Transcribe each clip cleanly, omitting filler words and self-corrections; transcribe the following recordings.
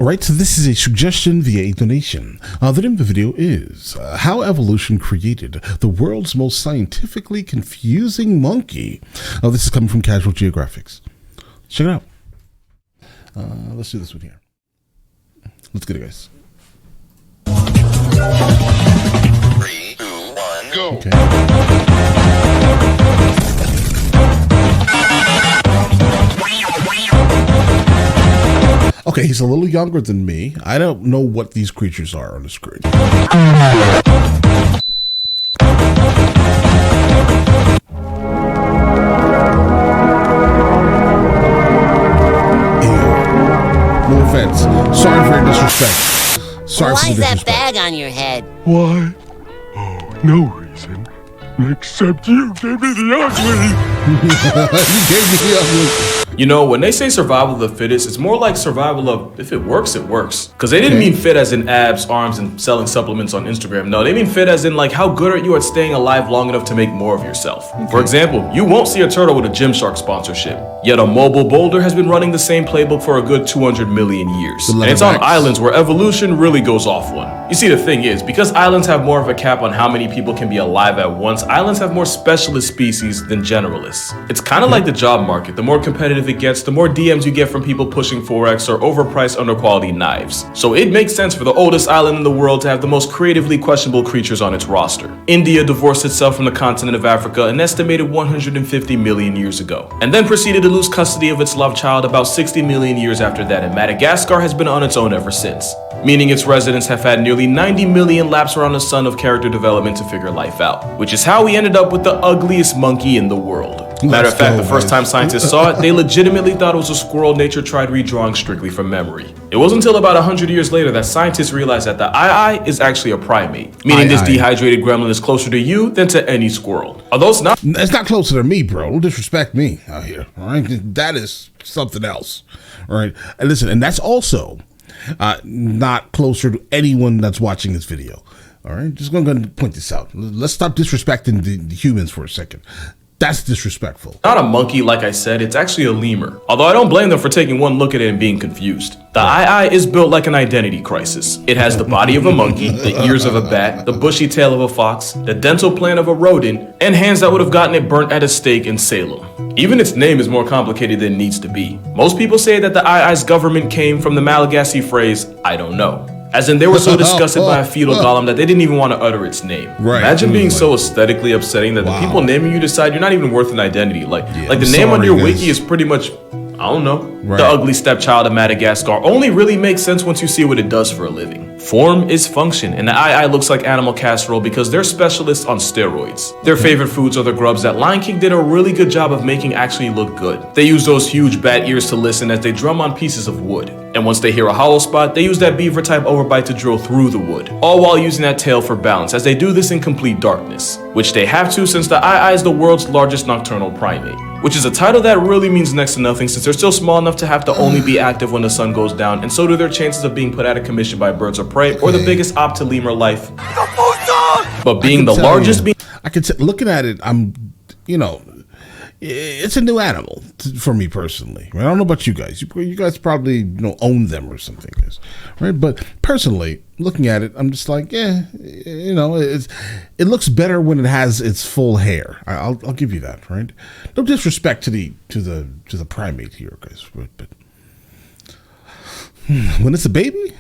Alright, so this is a suggestion via a donation. The name of the video is How Evolution Created the World's Most Scientifically Confusing Monkey. This is coming from Casual Geographics. Check it out. Let's do this one here. Let's get it, guys. 3, 2, 1, go! Okay. Okay, he's a little younger than me. I don't know what these creatures are on the screen. No offense. Sorry for your disrespect. Sorry for the disrespect. Why is that bag on your head? Why? Oh, no reason. Except you gave me the ugly. You gave me the ugly. You know, when they say survival of the fittest, it's more like survival of if it works, it works. Because they didn't mean fit as in abs, arms, and selling supplements on Instagram. No, they mean fit as in like how good are you at staying alive long enough to make more of yourself. For example, you won't see a turtle with a Gymshark sponsorship. Yet a mobile boulder has been running the same playbook for a good 200 million years. And it's on islands where evolution really goes off one. You see, the thing is, because islands have more of a cap on how many people can be alive at once, islands have more specialist species than generalists. It's kind of like the job market. The more competitive it gets, the more DMs you get from people pushing Forex or overpriced underquality knives. So it makes sense for the oldest island in the world to have the most creatively questionable creatures on its roster. India divorced itself from the continent of Africa an estimated 150 million years ago, and then proceeded to lose custody of its love child about 60 million years after that, and Madagascar has been on its own ever since, meaning its residents have had nearly 90 million laps around the sun of character development to figure life out, which is how we ended up with the ugliest monkey in the world. Matter of fact, the first time scientists saw it, they legitimately thought it was a squirrel nature tried redrawing strictly from memory. It wasn't until about 100 years later that scientists realized that the ii is actually a primate, meaning this dehydrated gremlin is closer to you than to any squirrel. Although it's not closer to me, bro. Don't disrespect me out here. All right, that is something else. All right, and listen, and that's also not closer to anyone that's watching this video. All right, just going to point this out. Let's stop disrespecting the humans for a second. That's disrespectful. Not a monkey, like I said, it's actually a lemur. Although I don't blame them for taking one look at it and being confused. The ii is built like an identity crisis. It has the body of a monkey, the ears of a bat, the bushy tail of a fox, the dental plan of a rodent, and hands that would have gotten it burnt at a stake in Salem. Even its name is more complicated than it needs to be. Most people say that the ii's government came from the Malagasy phrase, I don't know. As in, they were so disgusted by a fetal golem that they didn't even want to utter its name. Right. Imagine being so aesthetically upsetting that the people naming you decide you're not even worth an identity. Like the name on your wiki is pretty much, I don't know, the ugly stepchild of Madagascar only really makes sense once you see what it does for a living. Form is function, and the ii looks like animal casserole because they're specialists on steroids. Their favorite foods are the grubs that Lion King did a really good job of making actually look good. They use those huge bat ears to listen as they drum on pieces of wood. And once they hear a hollow spot, they use that beaver type overbite to drill through the wood, all while using that tail for balance, as they do this in complete darkness, which they have to since the ii is the world's largest nocturnal primate, which is a title that really means next to nothing since they're still small enough to have to only be active when the sun goes down, and so do their chances of being put out of commission by birds of prey or the biggest op to lemur life. But being the largest being, I can tell, looking at it, it's a new animal for me personally. Right? I don't know about you guys. You guys probably own them or something, right? But personally, looking at it, I'm just like, it looks better when it has its full hair. I'll give you that, right? No disrespect to the primate here, guys, but when it's a baby.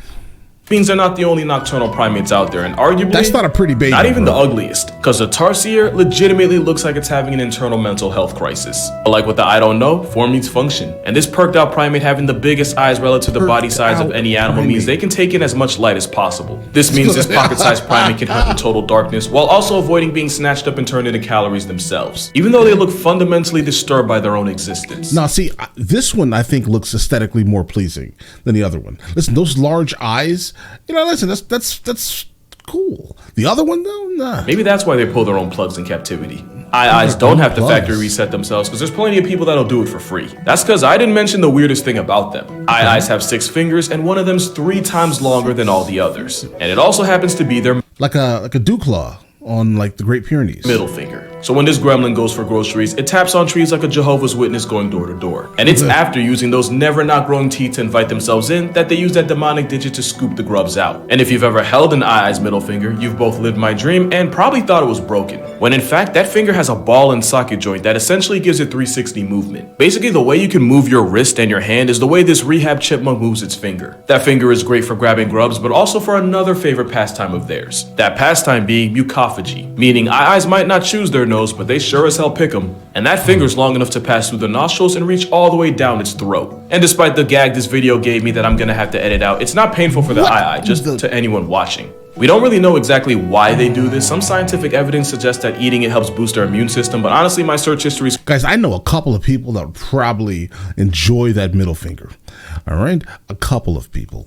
Beings are not the only nocturnal primates out there, and arguably that's not a pretty baby. Not even the ugliest, because the tarsier legitimately looks like it's having an internal mental health crisis. But like with the I don't know, form meets function, and this perked out primate having the biggest eyes relative to the body size of any animal means they can take in as much light as possible. This means this pocket-sized primate can hunt in total darkness while also avoiding being snatched up and turned into calories themselves, even though they look fundamentally disturbed by their own existence. Now, see, this one I think looks aesthetically more pleasing than the other one. Listen, those large eyes. Listen, that's cool. The other one, though, nah. Maybe that's why they pull their own plugs in captivity. ii's don't have to factory reset themselves because there's plenty of people that'll do it for free. That's because I didn't mention the weirdest thing about them. ii's have 6 fingers, and one of them's 3 times longer than all the others. And it also happens to be their like a dew claw on like the Great Pyrenees. Middle finger. So when this gremlin goes for groceries, it taps on trees like a Jehovah's Witness going door to door. And it's after using those never not growing teeth to invite themselves in that they use that demonic digit to scoop the grubs out. And if you've ever held an Eye's middle finger, you've both lived my dream and probably thought it was broken. When in fact, that finger has a ball and socket joint that essentially gives it 360 movement. Basically, the way you can move your wrist and your hand is the way this rehab chipmunk moves its finger. That finger is great for grabbing grubs, but also for another favorite pastime of theirs. That pastime being mucophagy, meaning Eyes might not choose their nose, but they sure as hell pick them. And that finger's long enough to pass through the nostrils and reach all the way down its throat. And despite the gag this video gave me that I'm gonna have to edit out, it's not painful for the eye, just to anyone watching. We don't really know exactly why they do this. Some scientific evidence suggests that eating it helps boost our immune system, but honestly, my search history is... Guys, I know a couple of people that would probably enjoy that middle finger. All right? A couple of people.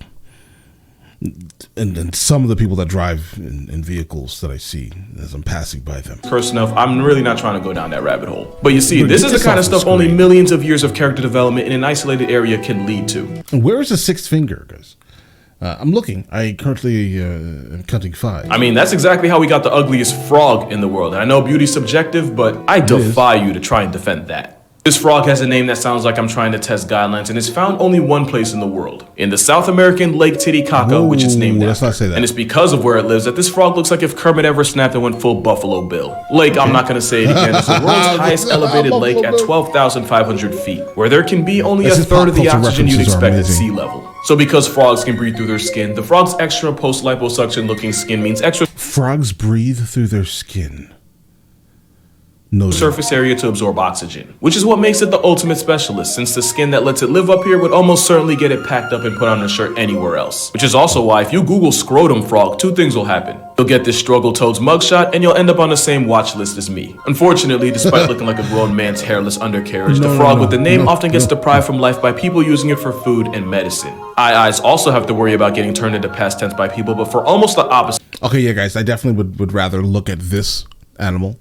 And some of the people that drive in vehicles that I see as I'm passing by them. First enough, I'm really not trying to go down that rabbit hole. But you see, this is the kind of stuff only millions of years of character development in an isolated area can lead to. And where is the sixth finger, guys? I'm looking. I currently am counting 5. I mean, that's exactly how we got the ugliest frog in the world. And I know beauty's subjective, but I defy you to try and defend that. This frog has a name that sounds like I'm trying to test guidelines, and it's found only one place in the world. In the South American Lake Titicaca, which it's named after. Let's not say that. And it's because of where it lives that this frog looks like if Kermit ever snapped and went full Buffalo Bill. Lake, I'm not going to say it again, it's the world's highest elevated lake at 12,500 feet, where there can be only a third of the oxygen you'd expect at sea level. So because frogs can breathe through their skin, the frog's extra post-liposuction looking skin means extra... Frogs breathe through their skin. No surface area to absorb oxygen, which is what makes it the ultimate specialist, since the skin that lets it live up here would almost certainly get it packed up and put on a shirt anywhere else. Which is also why if you Google scrotum frog, 2 things will happen. You'll get this struggle toad's mugshot, and you'll end up on the same watch list as me. Unfortunately, despite looking like a grown man's hairless undercarriage, the frog with the name often gets deprived from life by people using it for food and medicine. Eyes also have to worry about getting turned into past tense by people, but for almost the opposite. Okay, yeah, guys, I definitely would rather look at this animal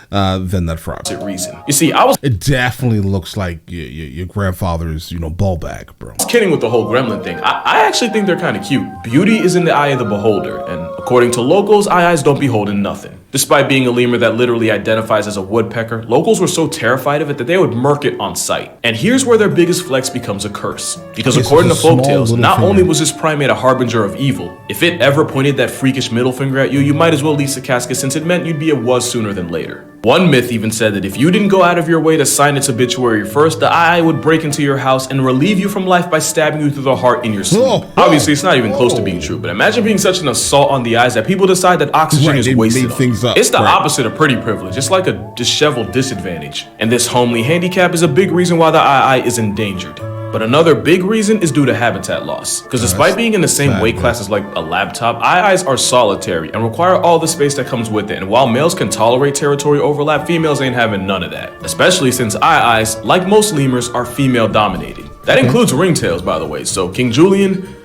than that frog. Reason. You see, I was... It definitely looks like your grandfather's, ball bag, bro. I was kidding with the whole gremlin thing. I actually think they're kind of cute. Beauty is in the eye of the beholder, and according to locals, eyes don't behold in nothing. Despite being a lemur that literally identifies as a woodpecker, locals were so terrified of it that they would murk it on sight. And here's where their biggest flex becomes a curse. Because according to folktales, not only was this primate a harbinger of evil, if it ever pointed that freakish middle finger at you, you might as well lease a casket since it meant you'd be a was sooner than later. One myth even said that if you didn't go out of your way to sign its obituary first, the eye would break into your house and relieve you from life by stabbing you through the heart in your sleep. Obviously, it's not even close to being true, but imagine being such an assault on the eyes that people decide that oxygen is wasted on. It's the opposite of pretty privilege. It's like a disheveled disadvantage. And this homely handicap is a big reason why the eye is endangered. But another big reason is due to habitat loss. Because despite being in the same weight class as like a laptop, eyes are solitary and require all the space that comes with it. And while males can tolerate territory overlap, females ain't having none of that. Especially since eyes, like most lemurs, are female dominated. That includes ringtails, by the way. So King Julian,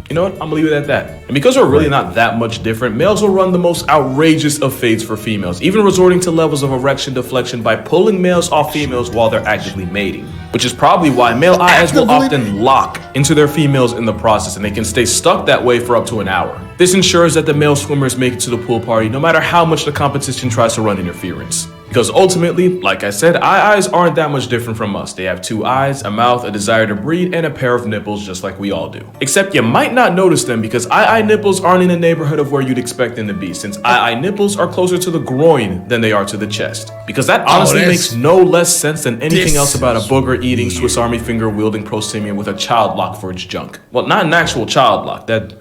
you know what? I'm gonna leave it at that. And because we're really not that much different, males will run the most outrageous of fades for females, even resorting to levels of erection deflection by pulling males off females while they're actively mating. Which is probably why male eyes will often lock into their females in the process, and they can stay stuck that way for up to an hour. This ensures that the male swimmers make it to the pool party no matter how much the competition tries to run interference. Because ultimately, like I said, eyes aren't that much different from us. They have 2 eyes, a mouth, a desire to breed, and a pair of nipples just like we all do. Except you might not notice them because eye nipples aren't in the neighborhood of where you'd expect them to be, since eye nipples are closer to the groin than they are to the chest. Because that honestly makes no less sense than anything else about a booger-eating, Swiss Army finger-wielding prosimian with a child lock for its junk. Well, not an actual child lock. That'd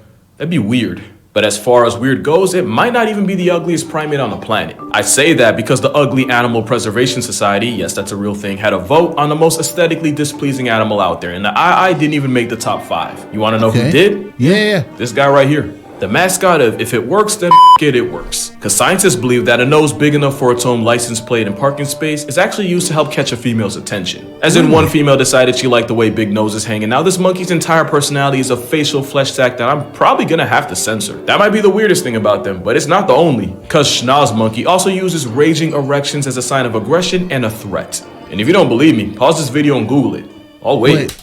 be weird. But as far as weird goes, it might not even be the ugliest primate on the planet. I say that because the Ugly Animal Preservation Society, yes, that's a real thing, had a vote on the most aesthetically displeasing animal out there, and the eye didn't even make the top 5. You want to know who did? Yeah. This guy right here. The mascot of if it works, then it works. Because scientists believe that a nose big enough for its own license plate and parking space is actually used to help catch a female's attention. As in, one female decided she liked the way big noses hang, and now this monkey's entire personality is a facial flesh sack that I'm probably gonna have to censor. That might be the weirdest thing about them, but it's not the only. Because Schnoz Monkey also uses raging erections as a sign of aggression and a threat. And if you don't believe me, pause this video and Google it. I'll wait.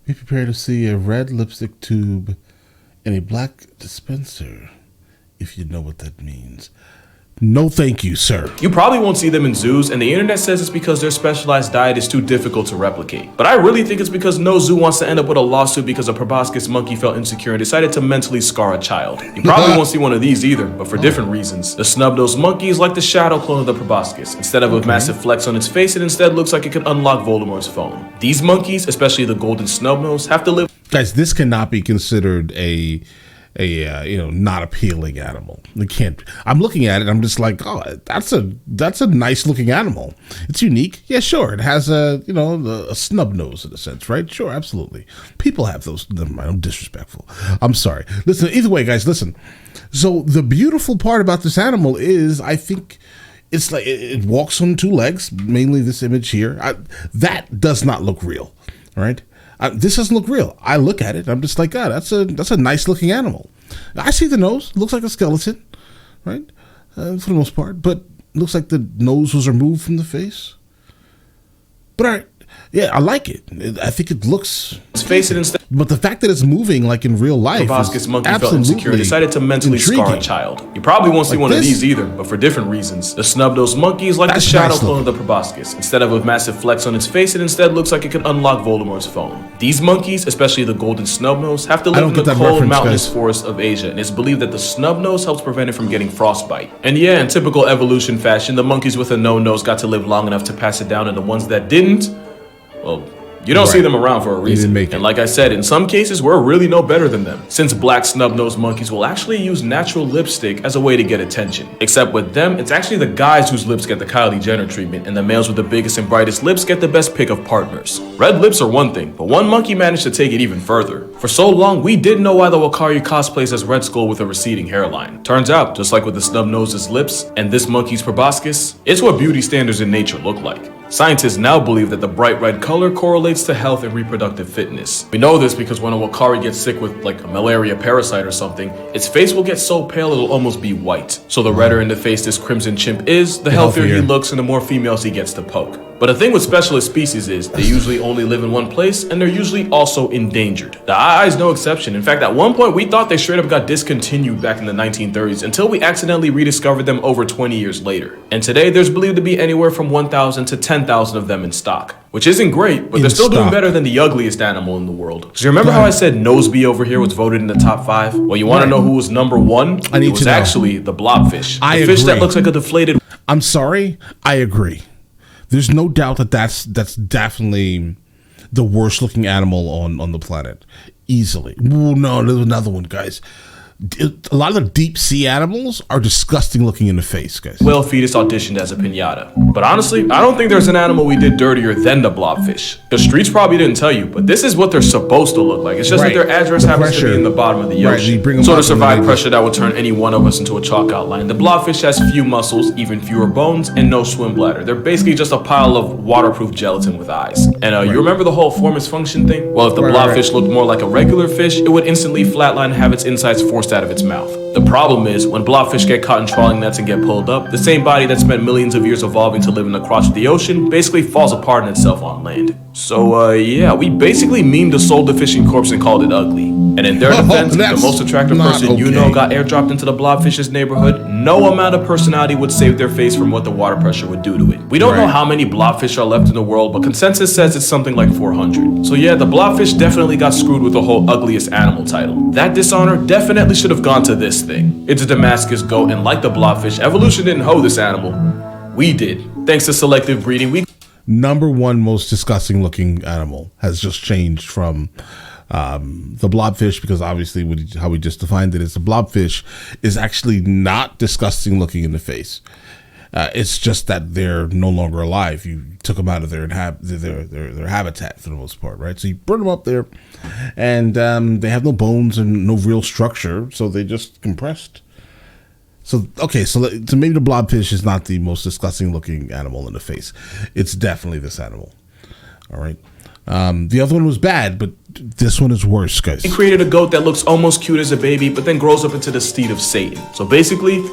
Be prepared to see a red lipstick tube in a black dispenser, if you know what that means. No, thank you, sir. You probably won't see them in zoos, and the internet says it's because their specialized diet is too difficult to replicate. But I really think it's because no zoo wants to end up with a lawsuit because a proboscis monkey felt insecure and decided to mentally scar a child. You probably won't see one of these either, but for different reasons. The snub-nosed monkey is like the shadow clone of the proboscis. Instead of a massive flex on its face, it instead looks like it could unlock Voldemort's phone. These monkeys, especially the golden snub-nose, have to live. Guys, this cannot be considered a not appealing animal. It can't. I'm looking at it. I'm just like, oh, that's a nice looking animal. It's unique. Yeah, sure. It has a snub nose in a sense, right? Sure, absolutely. People have those. Never mind. I'm disrespectful. I'm sorry. Listen. Either way, guys, listen. So the beautiful part about this animal is, I think, it's like it walks on two legs. Mainly this image here. That does not look real, right? This doesn't look real. I look at it. I'm just like, God, that's a nice looking animal. I see the nose. It looks like a skeleton, right? For the most part. But it looks like the nose was removed from the face. But I like it. I think it looks... Let's face it instead. But the fact that it's moving like in real life Proboscis is monkey felt absolutely insecure and decided to mentally intriguing. scar a child. You probably won't see Like one of this? these either, but for different reasons. The snub-nosed monkey is like That's the shadow nice clone of the proboscis. Instead of a massive flex on its face, it instead looks like it could unlock Voldemort's phone. These monkeys, especially the golden snub-nose, have to live in the cold mountainous forests of Asia, and it's believed that the snub-nose helps prevent it from getting frostbite. And yeah, in typical evolution fashion, the monkeys with a no-nose got to live long enough to pass it down, and the ones that didn't, well, you don't see them around for a reason. And like I said, in some cases, we're really no better than them, since black snub-nosed monkeys will actually use natural lipstick as a way to get attention. Except with them, it's actually the guys whose lips get the Kylie Jenner treatment, and the males with the biggest and brightest lips get the best pick of partners. Red lips are one thing, but one monkey managed to take it even further. For so long, we didn't know why the Wakari cosplays as Red Skull with a receding hairline. Turns out, just like with the snub-nose's lips and this monkey's proboscis, it's what beauty standards in nature look like. Scientists now believe that the bright red color correlates to health and reproductive fitness. We know this because when a Wakari gets sick with like a malaria parasite or something, its face will get so pale it'll almost be white. So the redder in the face this crimson chimp is, the healthier he looks and the more females he gets to poke. But the thing with specialist species is they usually only live in one place and they're usually also endangered. The eye is no exception. In fact, at one point we thought they straight up got discontinued back in the 1930s until we accidentally rediscovered them over 20 years later. And today there's believed to be anywhere from 1,000 to 10,000 of them in stock, which isn't great, but they're still doing better than the ugliest animal in the world. So you remember how I said Noseby over here was voted in the top 5? Well, you want to know who was number 1? It was actually the blobfish. The fish that looks like a deflated... I'm sorry, I agree. There's no doubt that that's definitely the worst looking animal on the planet. Easily. Ooh, no, there's another one, guys. A lot of the deep sea animals are disgusting looking in the face, guys. Whale fetus auditioned as a piñata. But honestly, I don't think there's an animal we did dirtier than the blobfish. The streets probably didn't tell you, but this is what they're supposed to look like. It's just that their address happens to be in the bottom of the ocean. So to survive pressure that would turn any one of us into a chalk outline, the blobfish has few muscles, even fewer bones, and no swim bladder. They're basically just a pile of waterproof gelatin with eyes. And you remember the whole form is function thing? Well, if the blobfish looked more like a regular fish, it would instantly flatline and have its insides forced out of its mouth. The problem is, when blobfish get caught in trawling nets and get pulled up, the same body that spent millions of years evolving to live in the crotch of the ocean basically falls apart in itself on land. So, yeah, we basically memed a soul-deficient corpse and called it ugly. And in their defense, if the most attractive person you know got airdropped into the blobfish's neighborhood, no amount of personality would save their face from what the water pressure would do to it. We don't know how many blobfish are left in the world, but consensus says it's something like 400. So yeah, the blobfish definitely got screwed with the whole ugliest animal title. That dishonor definitely should have gone to this thing. It's a Damascus goat, and like the blobfish, evolution didn't hoe this animal. We did. Thanks to selective breeding, we... Number one most disgusting looking animal has just changed from the blobfish, because obviously how we just defined it is the blobfish is actually not disgusting looking in the face. It's just that they're no longer alive. You took them out of their habitat for the most part, right? So you burn them up there, and they have no bones and no real structure, so they just compressed. So okay, so maybe the blobfish is not the most disgusting looking animal in the face. It's definitely this animal. All right. The other one was bad, but this one is worse, guys. We created a goat that looks almost cute as a baby, but then grows up into the steed of Satan. So basically,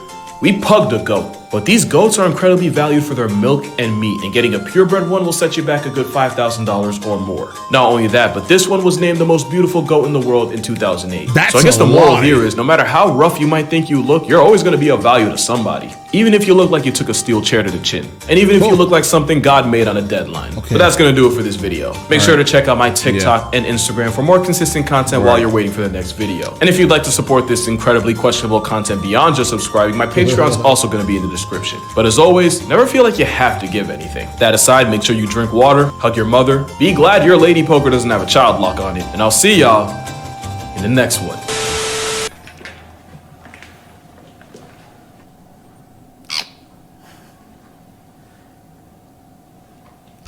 we pugged a goat. But these goats are incredibly valued for their milk and meat, and getting a purebred one will set you back a good $5,000 or more. Not only that, but this one was named the most beautiful goat in the world in 2008. So I guess the moral here is, no matter how rough you might think you look, you're always going to be of value to somebody. Even if you look like you took a steel chair to the chin. And even if you look like something God made on a deadline. But that's going to do it for this video. Make sure to check out my TikTok and Instagram for more consistent content while you're waiting for the next video. And if you'd like to support this incredibly questionable content beyond just subscribing, my Patreon's also going to be in the description. But as always, never feel like you have to give anything. That aside, make sure you drink water, hug your mother, be glad your lady poker doesn't have a child lock on it, and I'll see y'all in the next one.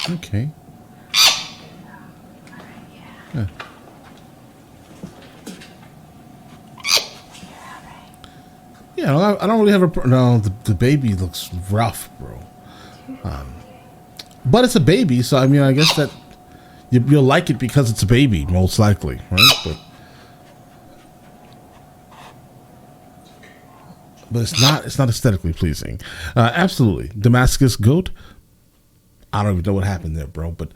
Okay. Yeah. Yeah, I don't really have a... No, the baby looks rough, bro. But it's a baby, so I mean, I guess that you'll like it because it's a baby, most likely, right? But it's not aesthetically pleasing. Absolutely. Damascus goat. I don't even know what happened there, bro. But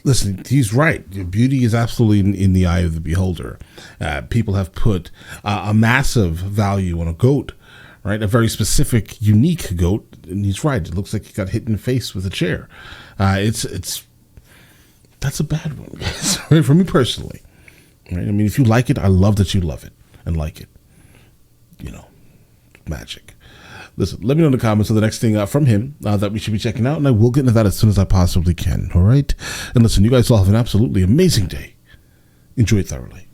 listen, he's right. Your beauty is absolutely in the eye of the beholder. People have put a massive value on a goat, right? A very specific, unique goat. And he's right. It looks like he got hit in the face with a chair. That's a bad one, guys. Right? For me personally. Right? I mean, if you like it, I love that you love it and like it. You know, magic. Listen, let me know in the comments of the next thing from him that we should be checking out, and I will get into that as soon as I possibly can, all right? And listen, you guys all have an absolutely amazing day. Enjoy it thoroughly.